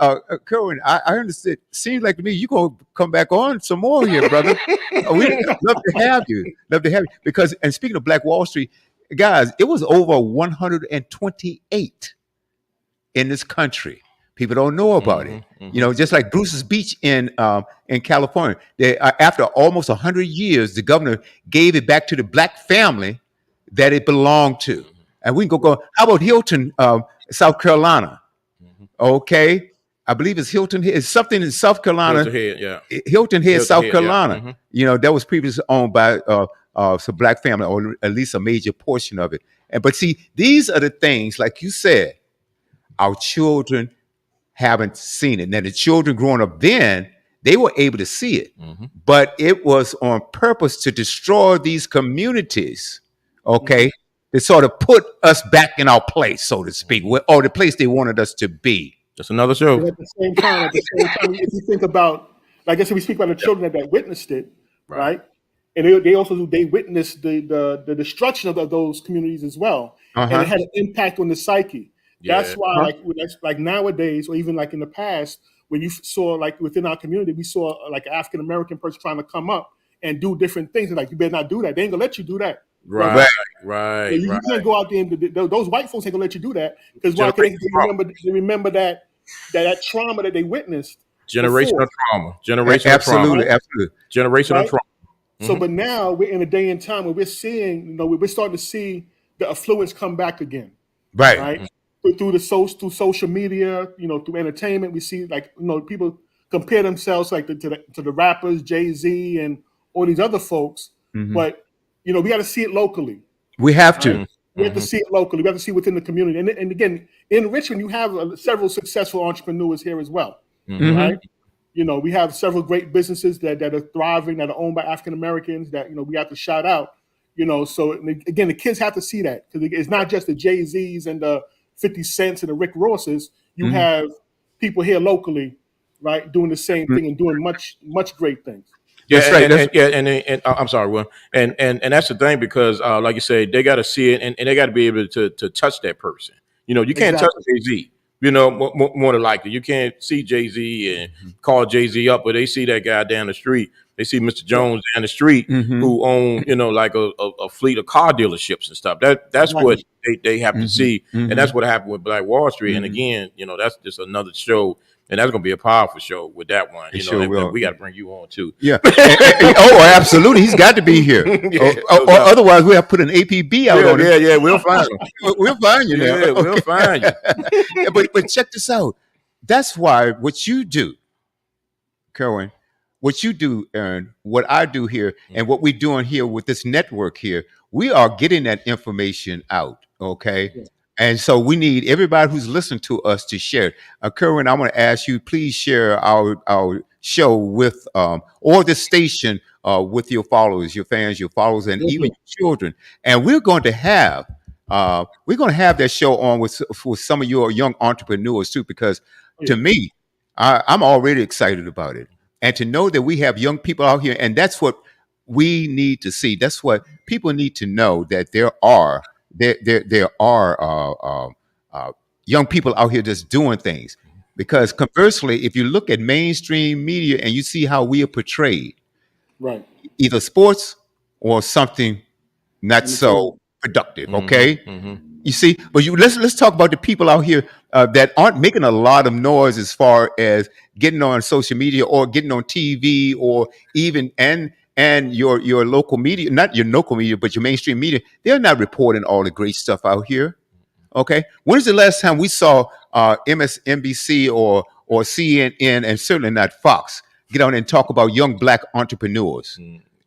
Kerwyn, I understand. Seems like to me you gonna come back on some more here, brother. We love to have you. Love to have you because. And speaking of Black Wall Street, guys, it was over 128 in this country. People don't know about it. You know, just like Bruce's Beach in California. They, after almost 100 years, the governor gave it back to the black family that it belonged to. And we can go. How about Hilton, South Carolina? Okay, I believe it's Hilton Head. It's something in South Carolina. Hilton Head, South Carolina. Yeah. You know, that was previously owned by some black family, or at least a major portion of it. But see, these are the things, like you said, our children haven't seen it. Now, the children growing up then, they were able to see it, but it was on purpose to destroy these communities. Okay. To sort of put us back in our place, so to speak, or the place they wanted us to be. That's another show. And at the same time, if you think about, like I said, we speak about the children that witnessed it, right? And they witnessed the destruction of those communities as well, and it had an impact on the psyche. Yeah. That's why, like nowadays, or even like in the past, when you saw like within our community, we saw like an African American person trying to come up and do different things, and like you better not do that. They ain't gonna let you do that. Right. You can't go out there and those white folks ain't gonna let you do that because why? They remember that trauma that they witnessed. Generational trauma. Absolutely. Generational Right? trauma. So, but now we're in a day and time where we're seeing, you know, we're starting to see the affluence come back again. Right. Through social media, you know, through entertainment, we see like, you know, people compare themselves like to the rappers, Jay-Z and all these other folks. But you know, we got to see it locally. We have to. We have to see it locally. We have to see it within the community. And again, in Richmond, you have several successful entrepreneurs here as well, right? You know, we have several great businesses that are thriving, that are owned by African Americans that, you know, we have to shout out. You know, so again, the kids have to see that because it's not just the Jay-Z's and the 50 Cents and the Rick Rosses. You have people here locally, right, doing the same thing and doing much great things. Yeah, and I'm sorry, Will. And that's the thing because, like you said, they got to see it and they got to be able to touch that person. You know, you can't touch Jay-Z. You know, more than likely, you can't see Jay-Z and call Jay-Z up, but they see that guy down the street. They see Mr. Jones down the street who own, you know, like a fleet of car dealerships and stuff. That's what they have to see, and that's what happened with Black Wall Street. And again, you know, that's just another show. And that's going to be a powerful show with that one. You know, and we got to bring you on too. Yeah. Oh, absolutely. He's got to be here. Or otherwise, we have to put an APB out on him. Yeah, we'll find him. We'll find you now. Yeah, we'll find you. But check this out. That's why what you do, Kerwyn, what you do, Aaron, what I do here, and what we're doing here with this network here, we are getting that information out. Okay. Yeah. And so we need everybody who's listening to us to share it. Kerwyn, I want to ask you, please share our show with or the station with your followers, your fans, your followers, and even your children. And we're going to have that show on with some of your young entrepreneurs too, because to me, I'm already excited about it. And to know that we have young people out here, and that's what we need to see. That's what people need to know, that there are uh, young people out here just doing things. Because conversely, if you look at mainstream media and you see how we are portrayed, Right. either sports or something not so Entertainment. productive. Mm-hmm. Okay, Mm-hmm. you see, but let's talk about the people out here that aren't making a lot of noise as far as getting on social media or getting on TV or even and your local media, not your local media, but your mainstream media. They're not reporting all the great stuff out here. Okay, when's the last time we saw MSNBC or CNN, and certainly not Fox, get on and talk about young black entrepreneurs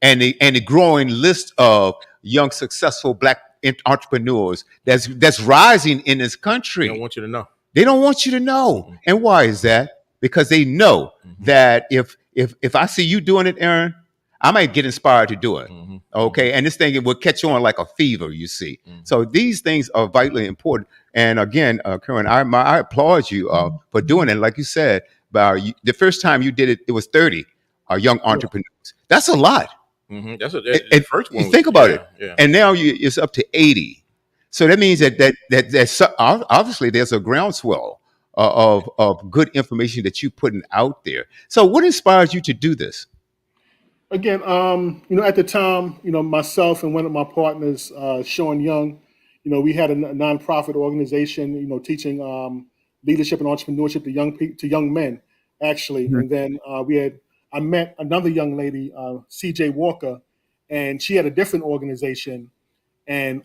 and the growing list of young successful black entrepreneurs that's rising in this They don't country? want you to know. They don't want you to know. And why is that? Because they know Mm-hmm. that if I see you doing it, Aaron, I might get inspired to do it. Mm-hmm. Okay. And this thing, it will catch on like a fever, you see. So these things are vitally important. And again, Kerwyn, I applaud you for doing it. Like you said, the first time you did it, it was 30 young Yeah. entrepreneurs. That's a lot. Mm-hmm. That's what the And first you one was. think about it, Yeah. and now it's up to 80. So that means that obviously there's a groundswell of good information that you're putting out there. So what inspires you to do this? Again, at the time, myself and one of my partners, Sean Young, we had a nonprofit organization, teaching leadership and entrepreneurship to to young men, actually. Mhm. And then I met another young lady, CJ Walker, and she had a different organization, and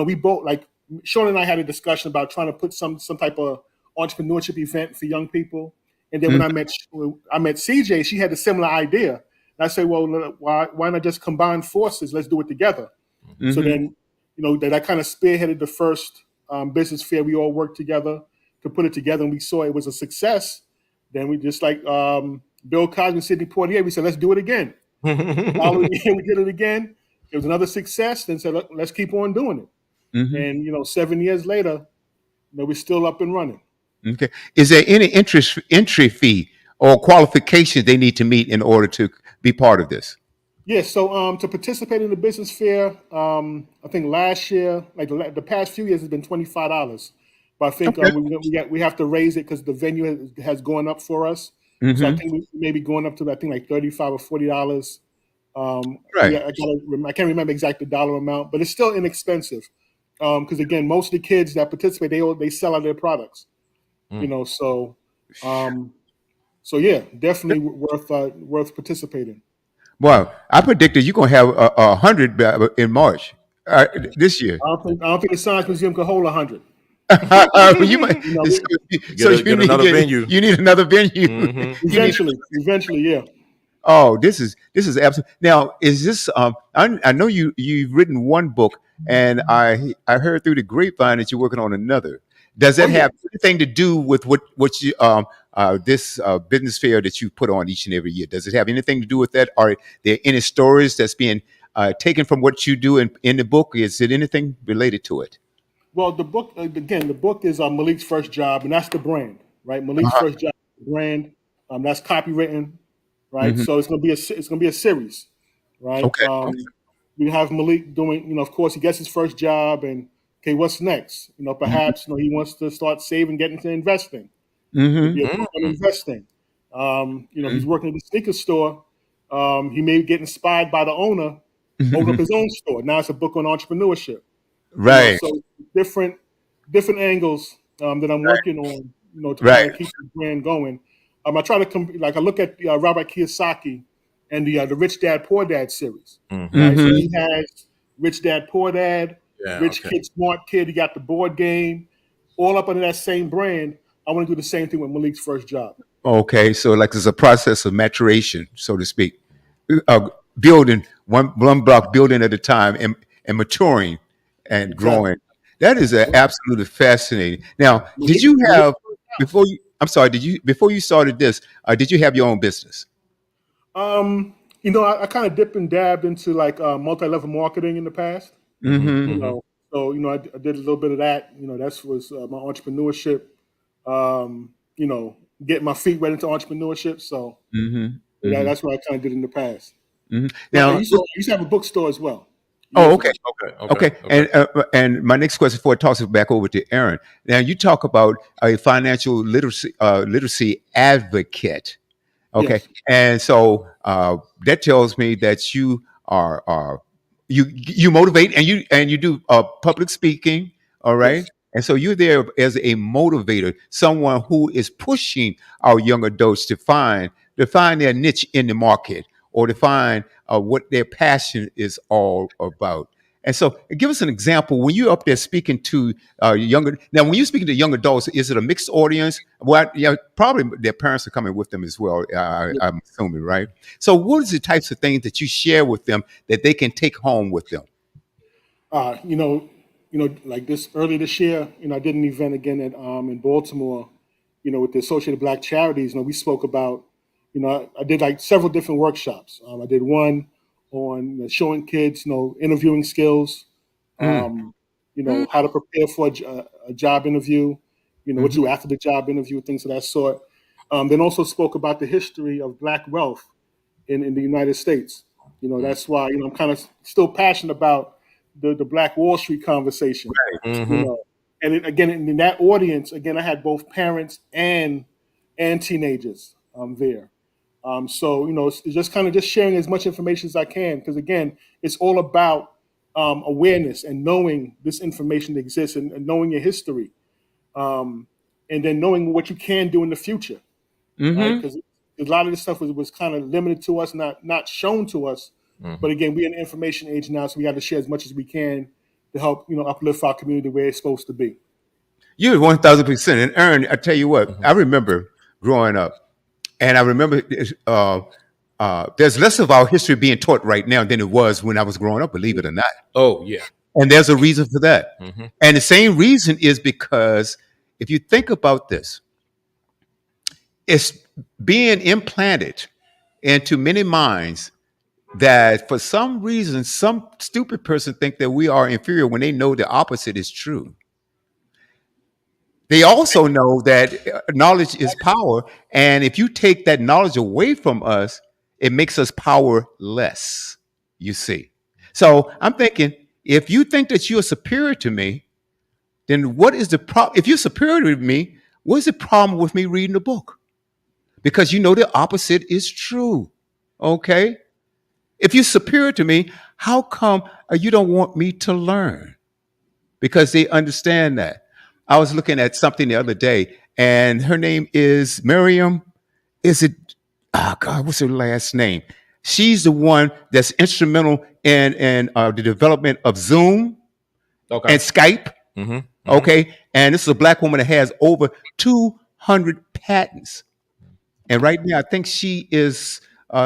we both like Sean and I had a discussion about trying to put some type of entrepreneurship event for young people. And then when Mhm. I met CJ, she had a similar idea. And I said, well, why not just combine forces? Let's do it together. So Mhm. then, that I kind of spearheaded the first business fair. We all worked together to put it together, and we saw it was a success. Then we just like Bill Cosby, Sidney Poitier, we said, let's do it again. Following year, we did it again. It was another success. Then said, "Look, let's keep on doing it." Mhm. And 7 years later, we're still up and running. Okay. Is there any entry fee or qualifications they need to meet in order to be part of this? Yeah. So to participate in the business fair, I think last year, like the past few years, has been $25. But I think Okay. we have to raise it because the venue has gone up for us. So I Hmm. think we may be going up to I think like $35 or $40. Right. I can't remember exact the dollar amount, but it's still inexpensive. Because again, most of the kids that participate, they sell out their products. Mm. So um, so yeah, definitely worth participating. Well, I predicted you're gonna have 100 in March this year. I don't think the Science Museum could hold 100. You might. You know, So, we, so you Get need to another venue. you need another venue. Mm-hmm. You need. eventually, yeah. Oh, this is absolutely. Now, is this? I know you've written one book, and I heard through the grapevine that you're working on another. Does Oh that yeah. have anything to do with what you this business fair that you put on each and every year? Does it have anything to do with that? Are there any stories that's being taken from what you do in the book? Is it anything related to it? Well, the book again. The book is Malik's first job, and that's the brand, right? Malik's Uh-huh. first job, brand. That's copywritten, right? Hmm. So it's gonna be a series, right? Okay. We have Malik doing, of course, he gets his first job, and okay, what's next? Perhaps he wants to start saving, get into investing. Could Hmm. be a book on investing. He's working at the sneaker store. He may get inspired by the owner, open up Hmm. his own store. Now it's a book on entrepreneurship. Right. So different different angles that I'm working on, to Right. kind of keep the brand going. I try to like I look at Robert Kiyosaki and the Rich Dad Poor Dad series, Mm-hmm. right? So Hmm. he has Rich Dad Poor Dad, Yeah. Rich Okay. Kid Smart Kid. He got the board game, all up under that same brand. I want to do the same thing with Malik's first job. Okay, so like it's a process of maturation, so to speak, uh, building one block, building at a time, and maturing and Exactly. growing. That is absolutely fascinating. Now, did Malik, you Malik's have first house. before you? I'm sorry. Did you before you started this? Did you have your own business? Um, I kind of dipped and dabbed into like multi-level marketing in the past. Mm-hmm. Mm-hmm. You Mm-hmm. know, so I did a little bit of that. That was my entrepreneurship. Um, you know, getting my feet wet into entrepreneurship. So Mm-hmm. Mm-hmm. that's what I kind of did in the past. Hmm. But I Now, used to have a bookstore as well. Oh, years okay. ago. Okay. Okay, Okay. and my next question before I toss it back over to Aaron. Now you talk about a financial literacy advocate. Okay, Yes, and so that tells me that are you motivate and you do public speaking. All right, yes. and so you're there as a motivator, someone who is pushing our young adults to find their niche in the market or to find what their passion is all about. And so, give us an example when you're up there speaking to younger. Now, when you're speaking to young adults, is it a mixed audience? Well, yeah, probably their parents are coming with them as well. Yeah. I'm assuming, right? So, what is the types of things that you share with them that they can take home with them? Uh, you know, like this early this year, I did an event again at in Baltimore, with the Associated Black Charities. We spoke about, I did like several different workshops. I did one on showing kids, interviewing skills, Mm, how to prepare for a job interview, what to mm-hmm, do after the job interview, things of that sort. Then also spoke about the history of Black wealth in the United States. That's why I'm kind of still passionate about the Black Wall Street conversation. You Mm-hmm. know, and again in that audience, again I had both parents and teenagers there. So it's just kind of just sharing as much information as I can because again, it's all about awareness and knowing this information exists and knowing your history, um, and then knowing what you can do in the future, right? mm-hmm. Because a lot of this stuff was kind of limited to us, not shown to us. Mm-hmm. But again, we're in the information age now, so we got to share as much as we can to help uplift our community where it's supposed to be. You're 1,000%. And Aaron, I tell you what, Mm-hmm. I remember growing up, and I remember there's less of our history being taught right now than it was when I was growing up. Believe it or not. Oh yeah. And there's a reason for that. Mm-hmm. And the same reason is because if you think about this, it's being implanted into many minds that for some reason, some stupid person think that we are inferior when they know the opposite is true. They also know that knowledge is power. And if you take that knowledge away from us, it makes us powerless, you see. So I'm thinking, if you think that you're superior to me, then what is the problem? If you're superior to me, what is the problem with me reading the book? Because you know the opposite is true. Okay? If you're superior to me, how come you don't want me to learn? Because they understand that. I was looking at something the other day, and her name is Miriam. Is it? Oh God, what's her last name? She's the one that's instrumental in the development of Zoom Okay. and Skype. Mm-hmm. Mm-hmm. Okay, and this is a black woman that has over 200 patents. And right now, I think she is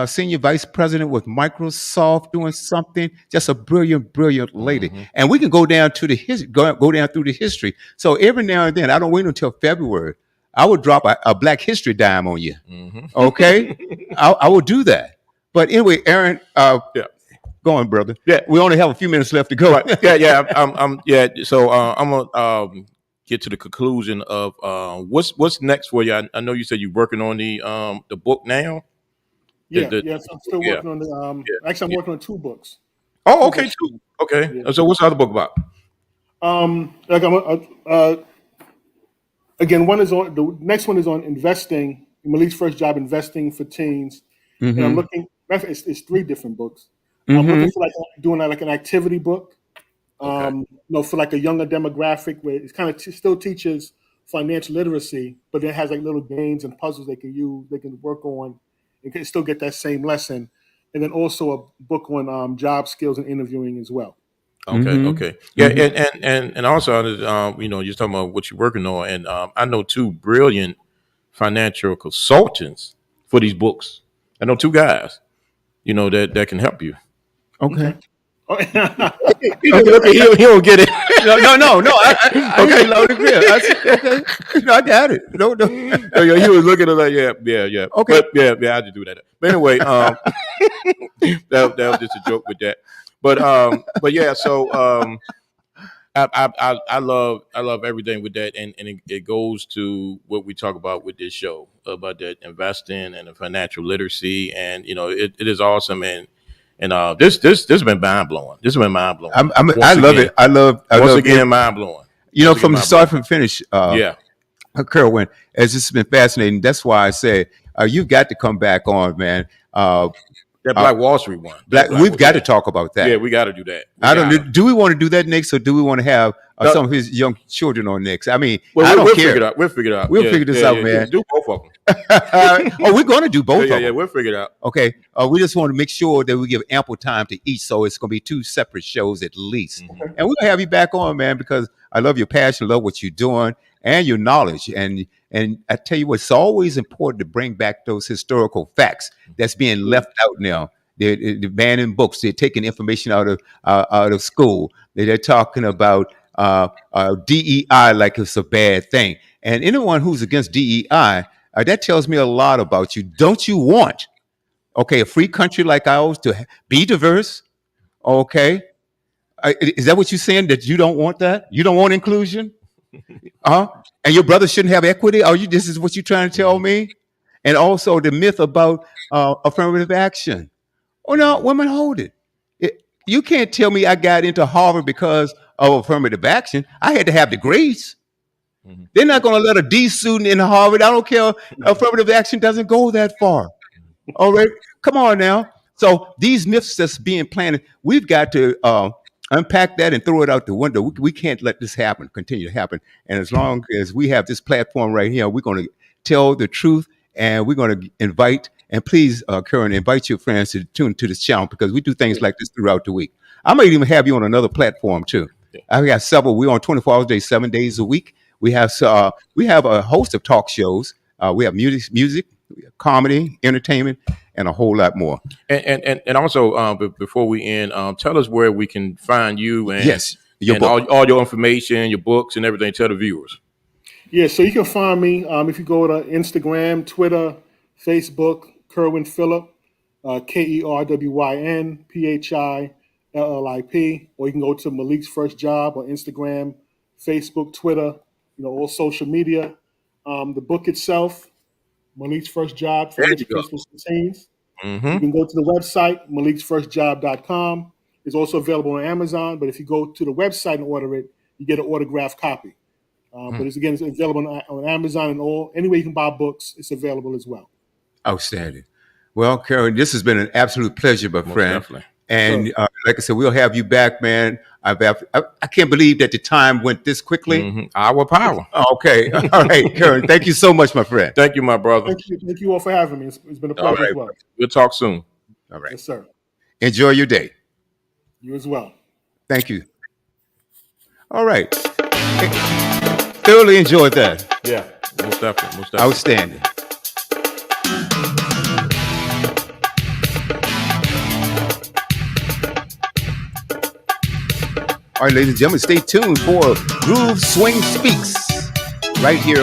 senior vice president with Microsoft, doing something. Just a brilliant, brilliant lady. Mm-hmm. And we can go down to the go down through the history. So every now and then, I don't wait until February. I would drop a Black History dime on you. Okay, Mm-hmm. I will do that. But anyway, Aaron, Yeah. go on, brother. Yeah. We only have a few minutes left to go. Right. Yeah. Yeah. Yeah. So I'm gonna get to the conclusion of what's next for you. I know you said you're working on the book now. Yeah, yes, I'm still Yeah. working on the. Yeah. Actually, I'm Yeah. working on two books. Oh, Two okay. books. Too. Okay. Yeah. So what's the other book about? Like again, one is on the next one is on investing. Malik's first job investing for teens, and I'm Mm-hmm. looking. It's three different books. I'm looking Mm-hmm. for like doing like an activity book. Okay. For like a younger demographic where it kind of still teaches financial literacy, but it has like little games and puzzles they can use, they can work on, and can still get that same lesson. And then also a book on job skills and interviewing as well. Okay, Mm-hmm. okay, yeah, Mm-hmm. and also, you're talking about what you're working on, and I know two brilliant financial consultants for these books. I know two guys, that can help you. Okay. Okay. Oh, He Okay. look, he don't get it. No, no, no, no. I hear you loud and clear. I said, okay. No, I got it. No, no. Oh, yeah, he was looking at like, yeah, yeah, yeah. Okay. But yeah, I just do that. But anyway, that was just a joke with that. But yeah, so I love everything with that, and it goes to what we talk about with this show about that investing and the financial literacy, and it is awesome, And this has been mind blowing. This has been mind blowing. I love it. I love it. Mind blowing. From the start from finish. Yeah. Kerwyn, as this has been fascinating. That's why I said you've got to come back on, man. That Black Wall Street one. We've got to talk about that. Yeah, we got to do that. I don't know. Do we want to do that next, or do we want to have some of his young children on next? I mean, I don't care. We'll figure it out. We'll figure this out, man. Do both of them. We're going to do both of them. Yeah, we'll figure it out. Okay. We just want to make sure that we give ample time to each, so it's going to be 2 separate shows at least. Mm-hmm. And we're going to have you back on, man, because I love your passion, love what you're doing, and your knowledge. And I tell you what, it's always important to bring back those historical facts that's being left out now. They're banning books. They're taking information out of school. They're talking about DEI like it's a bad thing. And anyone who's against DEI, that tells me a lot about you. Don't you want, a free country like ours to be diverse? Okay. Is that what you're saying, that you don't want that? You don't want inclusion? And your brother shouldn't have equity? This is what you're trying to tell me? And also the myth about affirmative action. Oh, no, women hold it. You can't tell me I got into Harvard because of affirmative action. I had to have degrees. Mm-hmm. They're not going to let a D student in Harvard. I don't care. Affirmative action doesn't go that far. All right. Come on now. So these myths that's being planted, we've got to unpack that and throw it out the window. We can't let this continue to happen. And as long as we have this platform right here, we're going to tell the truth, and we're going to invite. And please, Kerwyn, invite your friends to tune to this channel, because we do things like this throughout the week. I might even have you on another platform too. Yeah. I got several. We're on 24 hours a day, 7 days a week. We have a host of talk shows. We have music, comedy, entertainment, and a whole lot more. And also, before we end, tell us where we can find you and yes, all your information, your books, and everything. Tell the viewers. Yeah, so you can find me if you go to Instagram, Twitter, Facebook, Kerwyn Phillip, KerwynPhillip, or you can go to Malik's First Job on Instagram, Facebook, Twitter, all social media. The book itself, Malik's First Job, Financial Principles for Teens. Mm-hmm. You can go to the website, maliksfirstjob.com. It's also available on Amazon, but if you go to the website and order it, you get an autographed copy. But it's available on Amazon and any way you can buy books, it's available as well. Outstanding. Well, Kerwyn, this has been an absolute pleasure, my friend. Definitely. And like I said, we'll have you back, man. I can't believe that the time went this quickly. Mm-hmm. Our power. Okay. All right, Kerwyn. Thank you so much, my friend. Thank you, my brother. Thank you all for having me. It's been a pleasure as well. We'll talk soon. All right. Yes, sir. Enjoy your day. You as well. Thank you. All right. Thoroughly enjoyed that. Yeah, most definitely. Outstanding. All right, ladies and gentlemen, stay tuned for Groove Swing Speaks right here